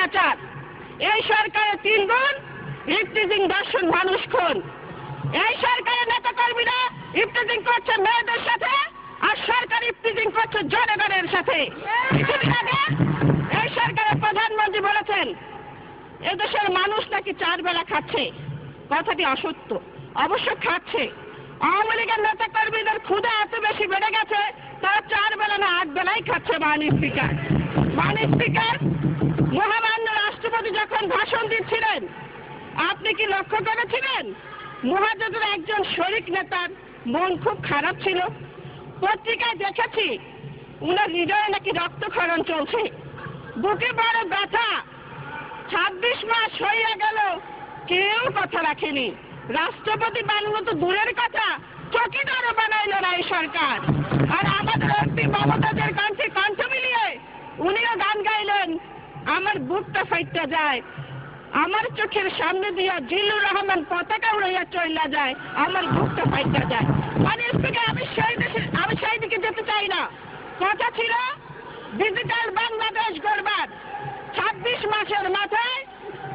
স্বৈরাচার। এই সরকারের 3 গুণ ইফটিজিং দর্শন মানুষ খুন। এই সরকারের নেতাকর্মীরা ইফটিজিং করছে মেয়েদের সাথে, আর সরকার ইফটিজিং করছে জনগণের সাথে। কিছুদিন আগে এই সরকারের প্রধানমন্ত্রী বলেছেন এদেশের মানুষ নাকি 4 বেলা খাচ্ছে। কথাটি অসত্য। অবশ্য খাচ্ছে। আওয়ামী লীগের নেতা কর্মীদের ক্ষুধা এত বেশি বেড়ে গেছে, তারা 4 বেলা না 8 বেলাই খাচ্ছে। মাননীয় স্পিকার, মহামান্য রাষ্ট্রপতি যখন ভাষণ দিচ্ছিলেন, আপনি কি লক্ষ্য করেছিলেন মুজাহিদের একজন শরিক নেতার মন খুব খারাপ ছিল? পত্রিকায় দেখেছি উনার হৃদয়ে নাকি রক্তক্ষরণ চলছে, বুকে বড় ব্যথা। 26 মাস হয়ে গেল, কেউ কথা রাখেনি। রাষ্ট্রপতি বানানো তো দূরের কথা, চকিদারও বানাইল না এই সরকার। আর আমাদের এমপি মমতাজের কণ্ঠে কণ্ঠ মিলিয়ে উনিও গান গাইলেন, আমার বুকটা ফাইটটা যায়, আমার চোখের সামনে দিয়া জিল্লুর রহমান পতাকা উড়াইয়া চইলা যায়, আমার বুকটা ফাইটটা যায়। মানে স্পিকার, আমি সেই দিকে যেতে চাই না। কথা ছিল ডিজিটাল বাংলাদেশ গড়বার। 26 মাসের মাথায়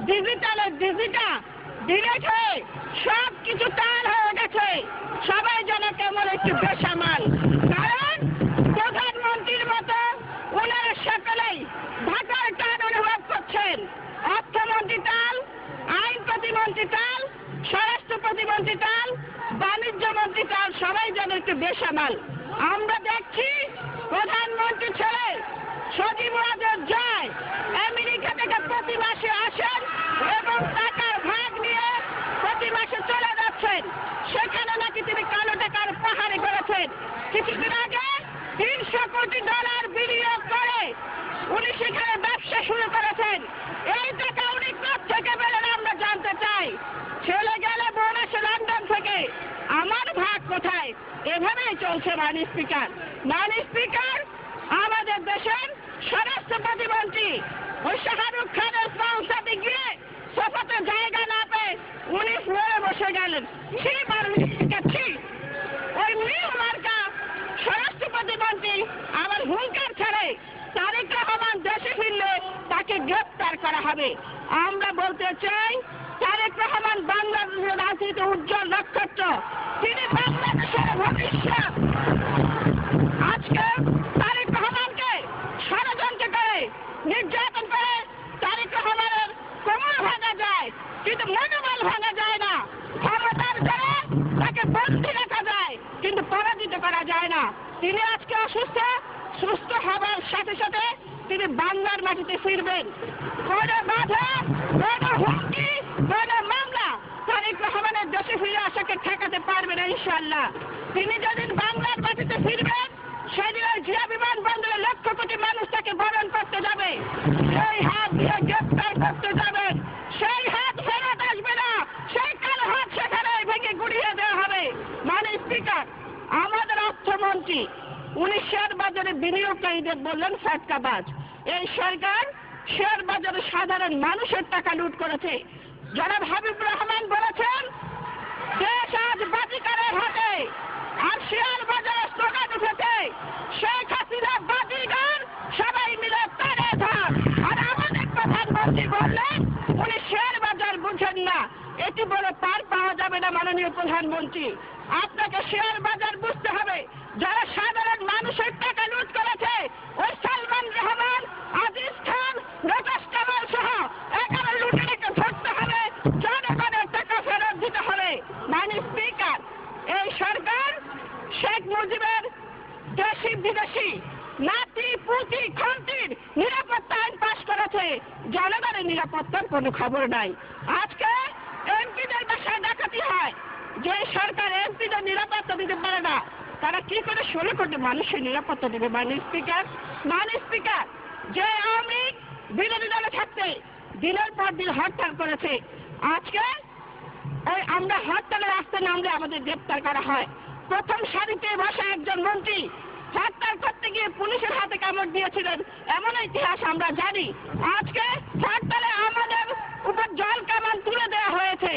ডিজিটালের ডিজিটা ডিলেট হয়ে সব কিছু টাল হয়ে গেছে। সবাই যেন কেমন একটু বেসামাল। কারণ প্রধানমন্ত্রীর মতো ওনারা সকলেই ঢাকার টান অনুভব করছেন। অর্থমন্ত্রী টাল, আইন প্রতিমন্ত্রী টাল, স্বরাষ্ট্র প্রতিমন্ত্রী টাল, বাণিজ্য মন্ত্রী টাল, সবাই যেন একটু বেসামাল। আমরা দেখছি প্রধানমন্ত্রী ছেলে সজীব ওয়াজেদ জয় আমেরিকা থেকে প্রতি মাসে আসেন এবং টাকার ভাগ নিয়ে প্রতি মাসে চলে যাচ্ছেন। সেখানে নাকি তিনি কালো টাকার পাহাড়ে করেছেন। কিছুদিন আগে $300 কোটি বিনিয়োগ করে উনি সেখানে ব্যবসা শুরু করেছেন। এই টাকা উনি কোত্থেকে পেলেন আমরা জানতে চাই। ছেলে গেলে বোন আসে লন্ডন থেকে, আমার ভাগ কোথায়? এভাবেই চলছে। মাননীয় স্পিকার, আমাদের দেশের স্বরাষ্ট্র প্রতিমন্ত্রী ওই শাহরুখ খানের সংসদে গিয়ে সোফাতে জায়গা না পেয়ে উনি ফ্লোরে বসে গেলেন। ওই নিউ মার্কা স্বরাষ্ট্র প্রতিমন্ত্রী আবার হুঙ্কার ছেড়ে তারেক রহমান দেশে ফিরলে তাকে গ্রেপ্তার করা হবে। আমরা বলতে চাই, তারেক রহমান বাংলাদেশের রাজনীতি উজ্জ্বল নক্ষত্র, তিনি বাংলাদেশের ভবিষ্যৎ। আজকে তারেক রহমানকে ষড়যন্ত্র করে নির্যাতন করে তারেক রহমানের কোমর ভাঙা যায়, কিন্তু মনোবল ভাঙা যায় না। ক্ষমতার জন্য তাকে বন্দী রাখা যায়, কিন্তু পরাজিত করা যায় না। তিনি আজকে অসুস্থ, সুস্থ হবার সাথে সাথে তিনি বাংলার মাটিতে ফিরবেন। কোন বাধা, কোন হুমকি, কোন মামলা তারেক রহমানের দেশে ফিরে আসাকে ঠেকাতে পারবে না ইনশাআল্লাহ। তিনি যেদিন বাংলার মাটিতে ফিরবেন, সেদিন ওই জিয়া বিমানবন্দরে 1 লক্ষ কোটি মানুষ তাকে বরণ করতে যাবে, সেই হাত দিয়ে গ্রেপ্তার করতে যাবেন। সেই হাত ফেরত আসবে না, সেই কালো হাত সেখানে ভেঙে গুড়িয়ে দেওয়া হবে। মাননীয় স্পিকার, আমাদের অর্থমন্ত্রী উনি শেয়ার বাজারে বিনিয়োগকারীদের বললেন ফাটকাবাজ। এই সরকার শেয়ার বাজারে সাধারণ মানুষের টাকা লুট করেছে। জনাব হাবিব রহমান বলেছেন দেশ আজ বাজিকারের হাতে, আর শেয়ার বাজারে স্লোগান উঠেছে শেখ হাসিনা বাজিগার, সবাই মিলে তারে ধর। আর আমাদের প্রধানমন্ত্রী বললেন উনি শেয়ার বাজার বুঝেন না। এটি বলে পার পাওয়া যাবে না। মাননীয় প্রধানমন্ত্রী, আপনাকে শেয়ার বাজার বুঝতে হবে। যারা সাধারণ মানুষের টাকা লুট করেছে, ওই সালমান রহমান, আজিজ খান, রকেশ কামাল সহ 11 লুটেরাকে ধরতে হবে, জনগণের টাকা ফেরত দিতে হবে। মাননীয় স্পিকার, এই সরকার শেখ মুজিবের দেশি বিদেশি নাতি পুতি খন্তির নিরাপত্তা আইন পাশ করেছে, জনগণের নিরাপত্তার কোনো খবর নাই। আজকে এমপিদের বাসায় ডাকাতি হয়। যে সরকার এমপিদের নিরাপত্তা দিতে পারে না, তারা কি করে 16 কোটি মানুষের নিরাপত্তা দেবে? মাননীয় স্পিকার, যে আওয়ামী লীগ বিরোধী দলে থাকতে দিনের পর দিন হরতাল করেছে, আজকে আমরা হরতালের রাস্তায় নামলে আমাদের গ্রেপ্তার করা হয়। প্রথম সারিতে বসা একজন মন্ত্রী হরতাল করতে গিয়ে পুলিশের হাতে কামড় দিয়েছিলেন, এমন ইতিহাস আমরা জানি। আজকে হরতালে আমাদের উপর জল কামান তুলে দেওয়া হয়েছে।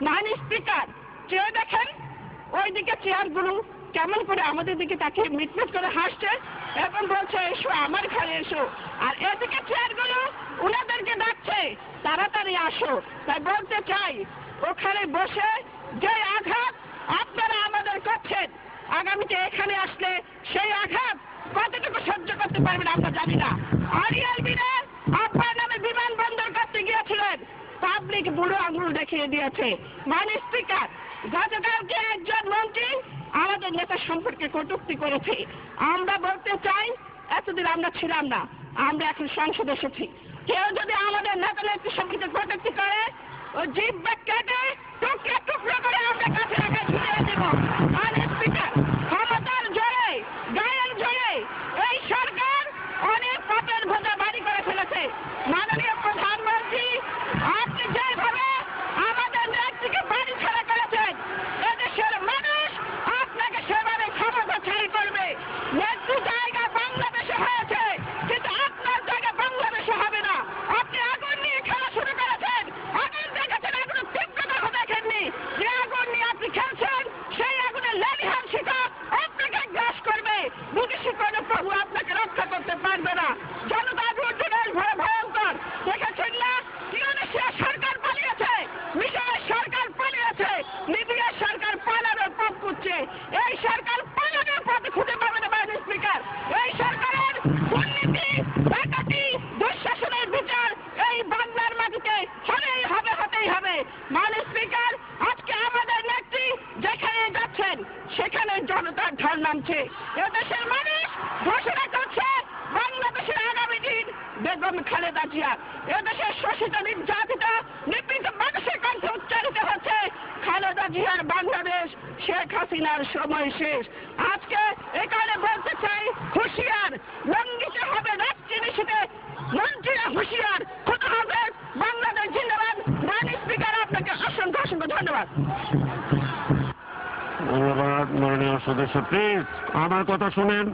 মাননীয় স্পিকার, চেয়ে দেখেন ওইদিকে চেয়ারগুলো কেমন করে আমাদের দিকে তাকে মিটমিট করে হাসছে এবং বলছে এসো আমার ঘরে এসো, আর এদিকে চেয়ারগুলো উনাদেরকে ডাকছে তাড়াতাড়ি আসো। তাই বলতে চাই, ওখানে বসে যে আঘাত আপনারা আমাদের করছেন, আগামীতে এখানে আসলে সেই আঘাত কতটুকু সহ্য করতে পারবেন আমরা জানি না। আরিয়াল বিনের আপনার নামে বিমানবন্দর করতে গিয়েছিলেন, পাবলিক বুড়ো আঙুল দেখিয়ে দিয়েছে। মাননীয় স্পিকার, গতকালকে একজন মন্ত্রী আমাদের নেতা সম্পর্কে কটূক্তি করেছে। আমরা বলতে চাই, এতদিন আমরা ছিলাম না, আমরা এখন সংসদে এসেছি। কেউ যদি আমাদের নেতা নেত্রী সম্পর্কে কটূক্তি করে, ও জিভ কেটে টুকরো টুকরো করে আমরা কাছে রাখা ঝুলিয়ে দেব। মাননীয় স্পিকার, ক্ষমতার জোরে, গায়ের জোরে এই সরকার অনেক পাপের বোঝা বাড়ি করে ফেলেছে। মাননীয় প্রধানমন্ত্রী, আপনি যেভাবে আমাদের নেত্রীকে বাড়ি ছাড়া করেছেন, এদেশের মানুষ আপনাকে সেভাবে ক্ষমতা ছাড়ি করবে। নেত্রী জায়গা বাংলাদেশে হয়েছে, কিন্তু আপনার জায়গা বাংলাদেশে হবে না। আপনি আগুন নিয়ে খেলা শুরু করেছেন, আগুন দেখেছেন, আগুনের তীব্রতা দেখেননি। যে আগুন নিয়ে আপনি খেলছেন, সেই আগুনের লেলিহান শিখা আপনাকে গ্রাস করবে। বিদেশি কোনো প্রভু আপনাকে রক্ষা করতে পারবে না। জনতা দুর্যোগের ভয়ঙ্কর দেখেছেন না? ইন্দোনেশিয়া সরকার পালিয়েছে, মিশরের সরকার পালিয়েছে, লিবিয়ার সরকার পালানোর পথ খুঁজছে। এই সরকার পালানোর পথ খুঁজে পাবে না। মাননীয় স্পিকার, এই সরকারের দুর্নীতি, ডাকাতি, দুঃশাসনের বিচার এই বাংলার মাটিতে হতেই হবে, হতেই হবে। মাননীয় স্পিকার, আজকে আমাদের নেত্রী যেখানে যাচ্ছেন সেখানে জনতার ঢল নামছে। এদেশের মানুষ ঘোষণা করছে বাংলাদেশের আগামী দিন বেগম খালেদা জিয়া। এদেশের শোষিত, নির্যাতিত, নিপীড়িত মানুষের কণ্ঠে উচ্চারিত হচ্ছে খালেদা জিয়ার বাংলাদেশ, শেখ হাসিনার সময় শেষ। আজকে এখানে বলতে চাই, হুঁশিয়ার, লঙ্ঘিত হবে রাত্রি নিশীতে মন্ত্রীরা হুঁশিয়ার, হতে হবে বাংলাদেশ জিন্দাবাদ। মাননীয় স্পিকার, আপনাকে অসংখ্য অসংখ্য ধন্যবাদ। ধন্যবাদ মাননীয় সদস্য। প্লিজ আমার কথা শুনেন।